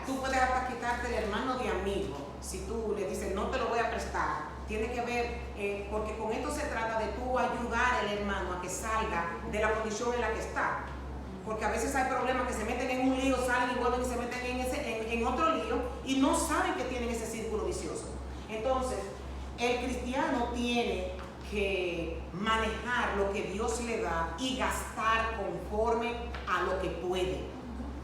tú puedes hasta quitarte el hermano de amigo. Si tú le dices no te lo voy a prestar, tiene que ver, porque con esto se trata de tú ayudar al hermano a que salga de la condición en la que está. Porque a veces hay problemas que se meten en un lío, salen y vuelven y se meten en otro lío y no saben que tienen ese círculo vicioso. Entonces, el cristiano tiene que manejar lo que Dios le da y gastar conforme a lo que puede.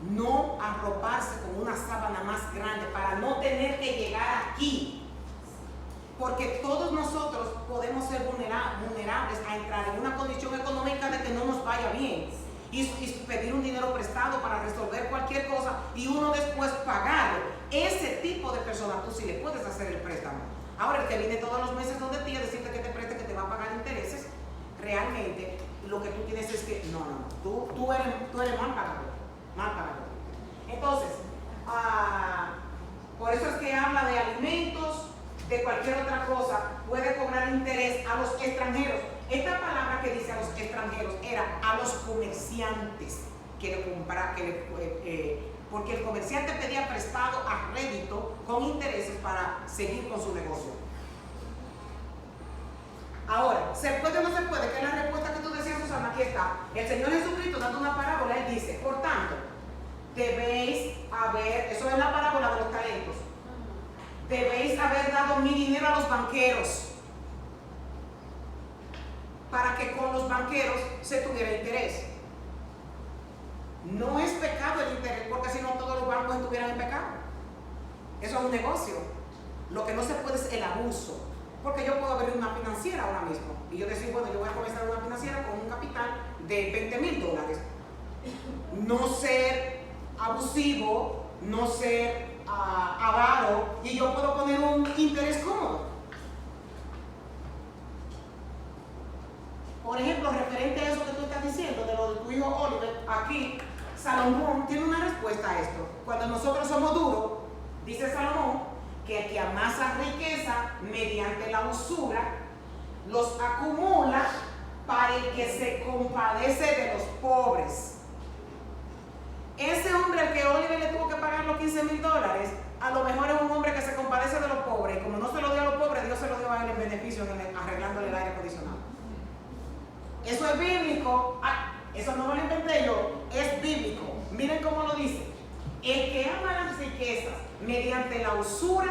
No arroparse con una sábana más grande para no tener que llegar aquí. Porque todos nosotros podemos ser vulnerables a entrar en una condición económica de que no nos vaya bien y pedir un dinero prestado para resolver cualquier cosa y uno después pagarlo. Ese tipo de personas tú sí le puedes hacer el préstamo. Ahora el que viene todos los meses donde ti a decirte que te preste, que te va a pagar intereses, realmente lo que tú tienes es que tú eres mal pagador. Entonces, por eso es que habla de alimentos, de cualquier otra cosa, puede cobrar interés a los extranjeros. Esta palabra que dice a los extranjeros era a los comerciantes que le compraban, porque el comerciante pedía prestado a rédito con intereses para seguir con su negocio. Ahora, ¿se puede o no se puede? Que es la respuesta que tú decías, Susana. Aquí está. El Señor Jesucristo dando una parábola, Él dice, por tanto, debéis haber, eso es la parábola de los talentos, debéis haber dado mi dinero a los banqueros para que con los banqueros se tuviera interés. No es pecado el interés, porque si no todos los bancos estuvieran en pecado. Eso es un negocio. Lo que no se puede es el abuso, porque yo puedo abrir una financiera ahora mismo y yo decir, bueno, yo voy a comenzar una financiera con un capital de $20,000. No ser abusivo, no ser avaro, y yo puedo poner un interés cómodo. Por ejemplo, referente a eso que tú estás diciendo, de lo de tu hijo Oliver, aquí Salomón tiene una respuesta a esto. Cuando nosotros somos duros, dice Salomón, que el que amasa riqueza mediante la usura, los acumula para el que se compadece de los pobres. Ese hombre al que Oliver le tuvo que pagar los $15,000, a lo mejor es un hombre que se compadece de los pobres, y como no se lo dio a los pobres, Dios se lo dio a él en beneficio, arreglándole el aire acondicionado. Eso es bíblico. Eso no lo inventé yo, es bíblico. Miren cómo lo dice. El que ama las riquezas mediante la usura,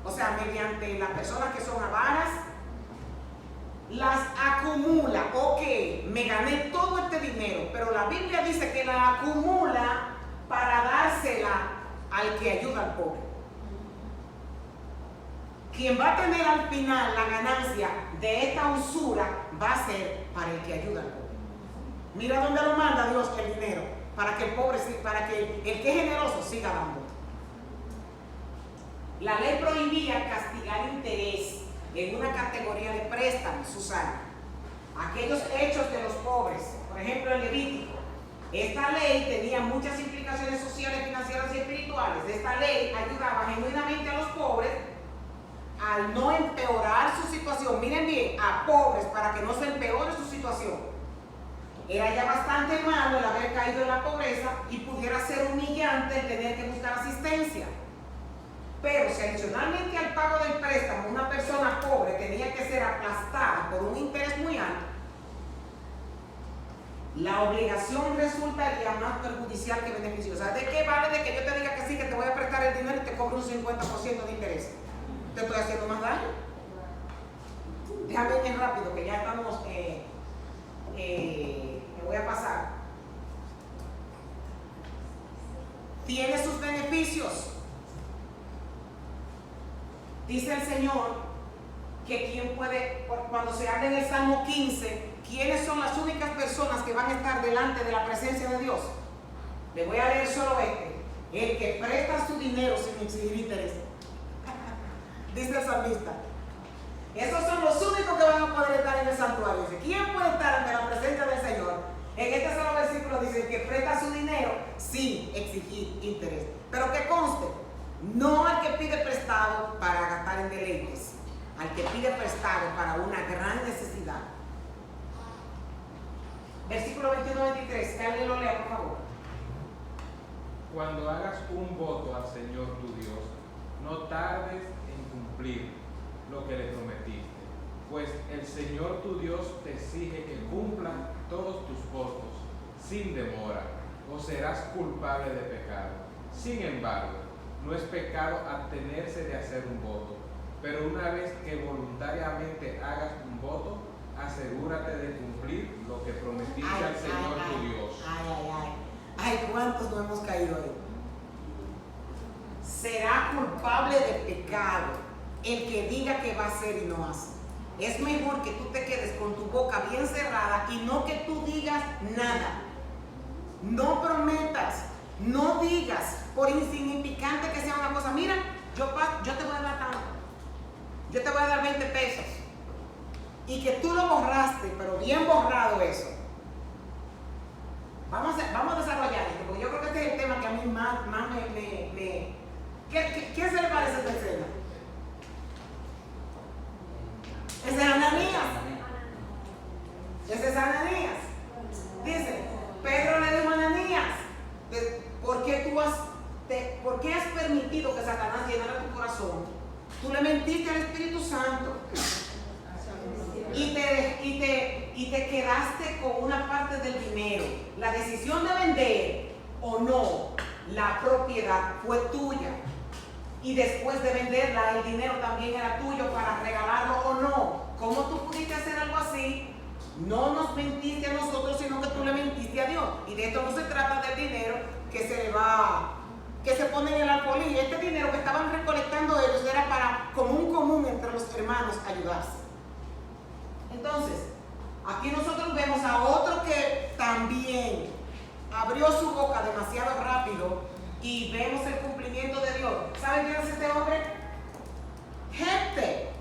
o sea, mediante las personas que son avaras, las acumula. Ok, me gané todo este dinero, pero la Biblia dice que la acumula para dársela al que ayuda al pobre. Quien va a tener al final la ganancia de esta usura va a ser para el que ayuda al pobre. Mira dónde lo manda Dios el dinero, para que el pobre, para que el que es generoso siga dando. La ley prohibía castigar interés en una categoría de préstamos, Susana. Aquellos hechos de los pobres, por ejemplo el Levítico. Esta ley tenía muchas implicaciones sociales, financieras y espirituales. Esta ley ayudaba genuinamente a los pobres al no empeorar su situación. Miren bien, a pobres, para que no se empeore su situación. Era ya bastante malo el haber caído en la pobreza y pudiera ser humillante el tener que buscar asistencia. Pero si adicionalmente al pago del préstamo una persona pobre tenía que ser aplastada por un interés muy alto, la obligación resultaría más perjudicial que beneficiosa. ¿De qué vale de que yo te diga que sí, que te voy a prestar el dinero y te cobro un 50% de interés? Te estoy haciendo más daño. Déjame bien rápido, que ya estamos, me voy a pasar. Tiene sus beneficios. Dice el Señor que quien puede, cuando se habla en el Salmo 15, ¿quiénes son las únicas personas que van a estar delante de la presencia de Dios? Le voy a leer solo este. El que presta su dinero sin exigir interés. Dice el salmista. Esos son los únicos que van a poder estar en el santuario. Dice, ¿quién puede estar ante la presencia de sin exigir interés. Pero que conste, no al que pide prestado para gastar en deleites, al que pide prestado para una gran necesidad. Versículo 21-23, que alguien lo lea, por favor. Cuando hagas un voto al Señor tu Dios, no tardes en cumplir lo que le prometiste, pues el Señor tu Dios te exige que cumplas todos tus votos sin demora, o serás culpable de pecado. Sin embargo, no es pecado abstenerse de hacer un voto, pero una vez que voluntariamente hagas un voto, asegúrate de cumplir lo que prometiste al Señor tu Dios. Ay, ¿cuántos no hemos caído ahí? Será culpable de pecado el que diga que va a hacer y no hace. Es mejor que tú te quedes con tu boca bien cerrada y no que tú digas nada. No prometas, no digas, por insignificante que sea una cosa. Mira, yo te voy a dar tanto. Yo te voy a dar 20 pesos. Y que tú lo borraste, pero bien borrado eso. Vamos a desarrollar esto, porque yo creo que este es el tema que a mí más me ¿Qué se le parece a esta escena? Ese es Ananías. Ese es Ananías. Dice, Pedro le dijo a Ananías, ¿por qué has permitido que Satanás llenara tu corazón? Tú le mentiste al Espíritu Santo y te quedaste con una parte del dinero. La decisión de vender o no la propiedad fue tuya. Y después de venderla, el dinero también era tuyo para regalarlo o no. ¿Cómo tú pudiste hacer algo así? No nos mentiste a nosotros, sino que tú le mentiste a Dios. Y de esto no se trata del dinero que se pone en el alfolí. Este dinero que estaban recolectando ellos era para común entre los hermanos ayudarse. Entonces, aquí nosotros vemos a otro que también abrió su boca demasiado rápido y vemos el cumplimiento de Dios. ¿Saben quién es este hombre? Jefte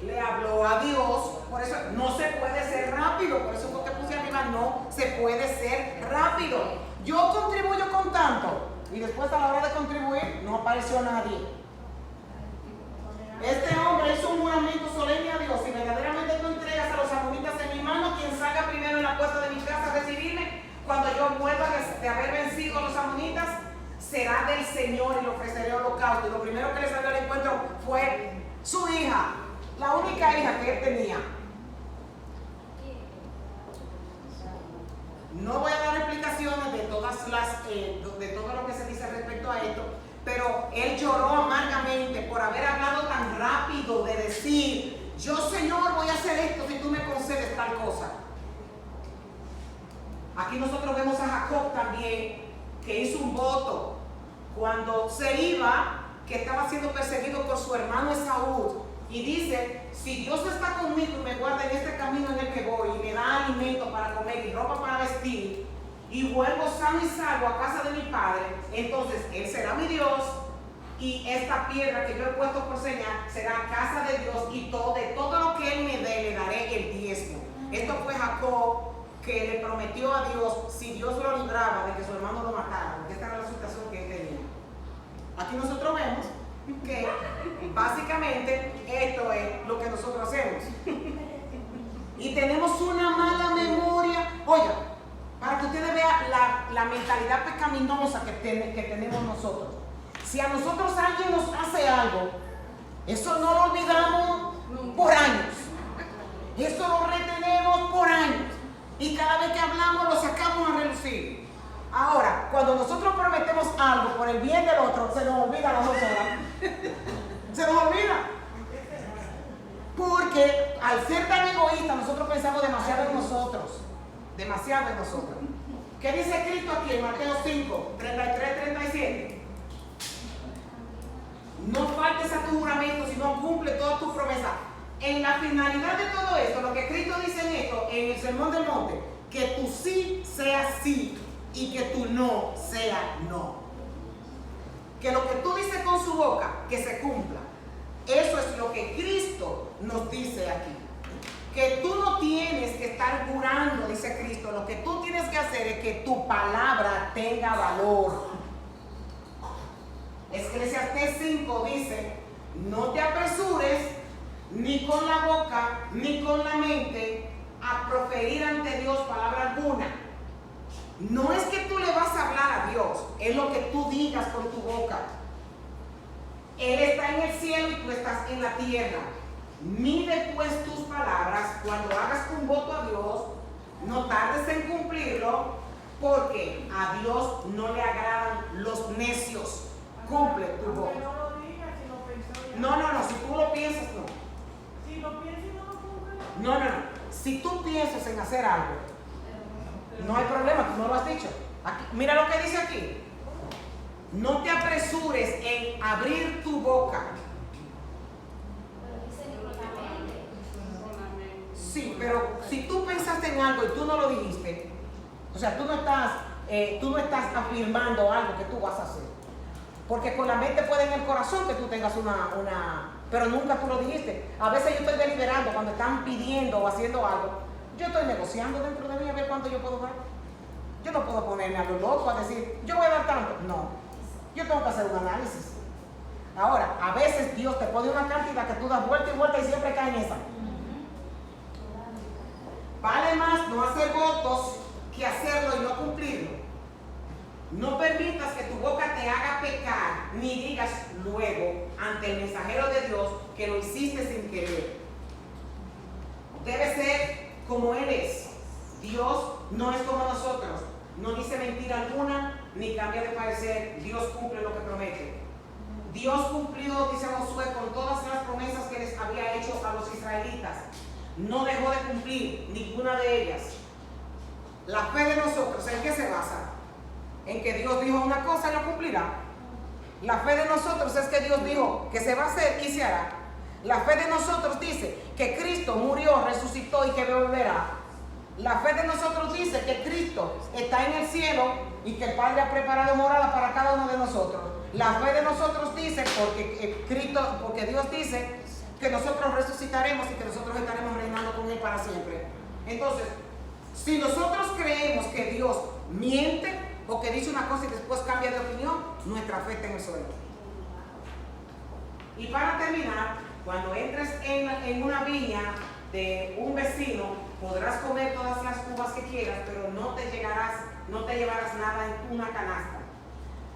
le habló a Dios, por eso no se puede ser rápido, por eso fue que puse arriba, no se puede ser rápido. Yo contribuyo con tanto y después a la hora de contribuir no apareció nadie. Este hombre hizo un juramento solemne a Dios: si verdaderamente tú entregas a los amonitas en mi mano, quien salga primero en la puerta de mi casa a recibirme, cuando yo vuelva de haber vencido a los amonitas, será del Señor y le ofreceré holocausto. Y lo primero que le salió al encuentro fue su hija, la única hija que él tenía. No voy a dar explicaciones de todo lo que se dice respecto a esto, pero él lloró amargamente por haber hablado tan rápido de decir: yo, Señor, voy a hacer esto si tú me concedes tal cosa. Aquí nosotros vemos a Jacob también, que hizo un voto cuando se iba, que estaba siendo perseguido por su hermano Esaú, y dice: si Dios está conmigo y me guarda en este camino en el que voy y me da alimento para comer y ropa para vestir, y vuelvo sano y salvo a casa de mi padre, entonces Él será mi Dios, y esta piedra que yo he puesto por señal será casa de Dios, y de todo lo que Él me dé le daré el diezmo. Esto fue Jacob, que le prometió a Dios si Dios lo libraba de que su hermano lo matara, porque esta era la situación que él tenía. Aquí nosotros vemos que básicamente esto es lo que nosotros hacemos. Y tenemos una mala memoria. Oiga, para que ustedes vean la mentalidad pecaminosa que tenemos nosotros. Si a nosotros alguien nos hace algo, eso no lo olvidamos por años. Eso lo retenemos por años. Y cada vez que hablamos lo sacamos a relucir. Ahora, cuando nosotros prometemos algo por el bien del otro, se nos olvida las 2 horas. Se nos olvida. Porque al ser tan egoístas, nosotros pensamos demasiado en nosotros. Demasiado en nosotros. ¿Qué dice Cristo aquí en Mateo 5, 33-37? No faltes a tu juramento, sino cumple todas tus promesas. En la finalidad de todo esto, lo que Cristo dice en esto, en el Sermón del Monte, que tu sí sea sí y que tu no sea no. Que lo que tú dices con su boca, que se cumpla. Eso es lo que Cristo nos dice aquí. que tú no tienes que estar durando, dice Cristo. Lo que tú tienes que hacer es que tu palabra tenga valor. Eclesiastés 5 dice: no te apresures ni con la boca ni con la mente a proferir ante Dios palabra alguna. No es que tú le vas a hablar a Dios, es lo que tú digas con tu boca. Él está en el cielo y tú estás en la tierra. Mide pues tus palabras cuando hagas un voto a Dios. No tardes en cumplirlo, porque a Dios no le agradan los necios. Cumple tu voto. Aunque no lo digas, si lo pensó ya. No, si tú lo piensas, no. Si lo piensas y no lo cumples. No. Si tú piensas en hacer algo, no hay problema, tú no lo has dicho. Aquí, mira lo que dice aquí. No te apresures en abrir tu boca. Pero dice ni con la mente. Sí, pero si tú pensaste en algo y tú no lo dijiste, o sea, tú no estás afirmando algo que tú vas a hacer. Porque con la mente puede en el corazón que tú tengas pero nunca tú lo dijiste. A veces yo estoy deliberando cuando están pidiendo o haciendo algo. Yo estoy negociando dentro de mí a ver cuánto yo puedo dar. Yo no puedo ponerme a lo loco a decir, yo voy a dar tanto. No, yo tengo que hacer un análisis. Ahora, a veces Dios te pone una cantidad que tú das vuelta y vuelta y siempre cae en esa. Vale más no hacer votos que hacerlo y no cumplirlo. No permitas que tu boca te haga pecar, ni digas luego ante el mensajero de Dios que lo hiciste sin querer. Debe ser como Él es. Dios no es como nosotros. No dice mentira alguna, ni cambia de parecer. Dios cumple lo que promete. Dios cumplió, dice Josué, con todas las promesas que les había hecho a los israelitas. No dejó de cumplir ninguna de ellas. La fe de nosotros, ¿en qué se basa? En que Dios dijo una cosa y lo cumplirá. La fe de nosotros es que Dios dijo que se va a hacer y se hará. La fe de nosotros dice que Cristo murió, resucitó y que volverá. La fe de nosotros dice que Cristo está en el cielo y que el Padre ha preparado morada para cada uno de nosotros. La fe de nosotros dice porque Dios dice que nosotros resucitaremos y que nosotros estaremos reinando con Él para siempre. Entonces, si nosotros creemos que Dios miente o que dice una cosa y después cambia de opinión, nuestra fe está en el suelo. Y para terminar, cuando entres en una viña de un vecino, podrás comer todas las uvas que quieras, pero no te llevarás nada en una canasta.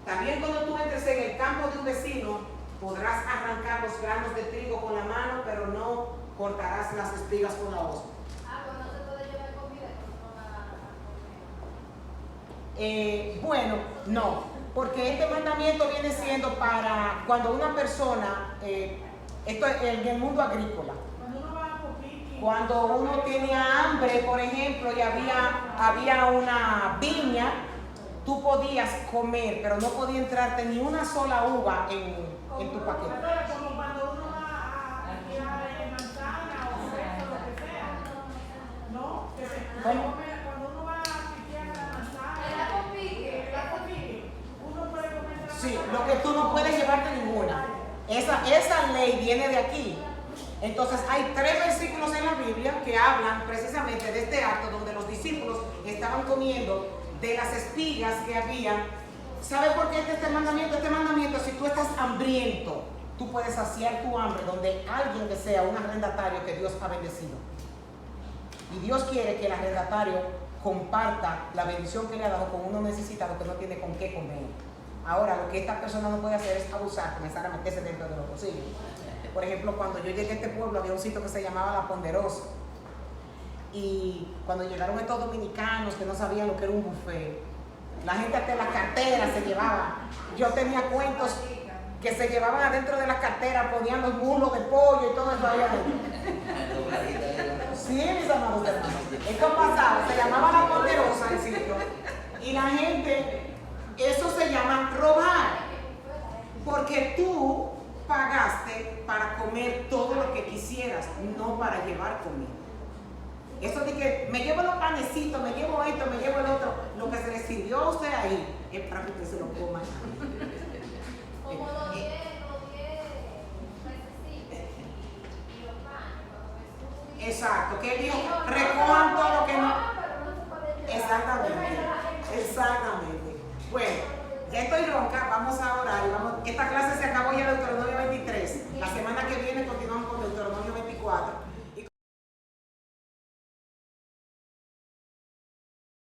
También cuando tú entres en el campo de un vecino, podrás arrancar los granos de trigo con la mano, pero no cortarás las espigas con la hoz. Pues no se puede llevar comida, no va a comer. Bueno, no, porque este mandamiento viene siendo para cuando una persona, esto es en el mundo agrícola, cuando uno tenía hambre, por ejemplo, y había una viña, tú podías comer, pero no podía entrarte ni una sola uva en tu paquete. Como cuando uno va a picar manzana o fresa o lo que sea, ¿no? Cuando uno va a picar la manzana, la pique, uno puede comer. Sí, lo que tú no puedes llevarte ninguna. Esa ley viene de aquí. Entonces hay 3 versículos en la Biblia que hablan precisamente de este acto donde los discípulos estaban comiendo de las espigas que había. ¿Sabe por qué este mandamiento? Este mandamiento, si tú estás hambriento, tú puedes saciar tu hambre donde alguien desea un arrendatario que Dios ha bendecido. Y Dios quiere que el arrendatario comparta la bendición que le ha dado con uno necesitado que no tiene con qué comer. Ahora, lo que esta persona no puede hacer es abusar, comenzar a meterse dentro de los bolsillos. Por ejemplo, cuando yo llegué a este pueblo había un sitio que se llamaba La Ponderosa. Y cuando llegaron estos dominicanos que no sabían lo que era un buffet, la gente hasta las carteras se llevaba. Yo tenía cuentos que se llevaban adentro de las carteras, ponían los muslos de pollo y todo eso ahí adentro. Sí, mis amados hermanos. Esto pasaba, se llamaba La Ponderosa el sitio. Y la gente, eso se llama robar. Porque tú pagaste para comer todo lo que quisieras, no para llevar comida. Eso de que me llevo los panecitos, me llevo esto, me llevo el otro, lo que se le sirvió a usted ahí es para que usted se lo coma. Como los 10 pececitos y los panes, cuando Jesús Exacto, que él dijo, recojan todo lo que no. Exactamente, exactamente. Bueno, ya estoy ronca, vamos a orar. Esta clase se acabó ya, doctor.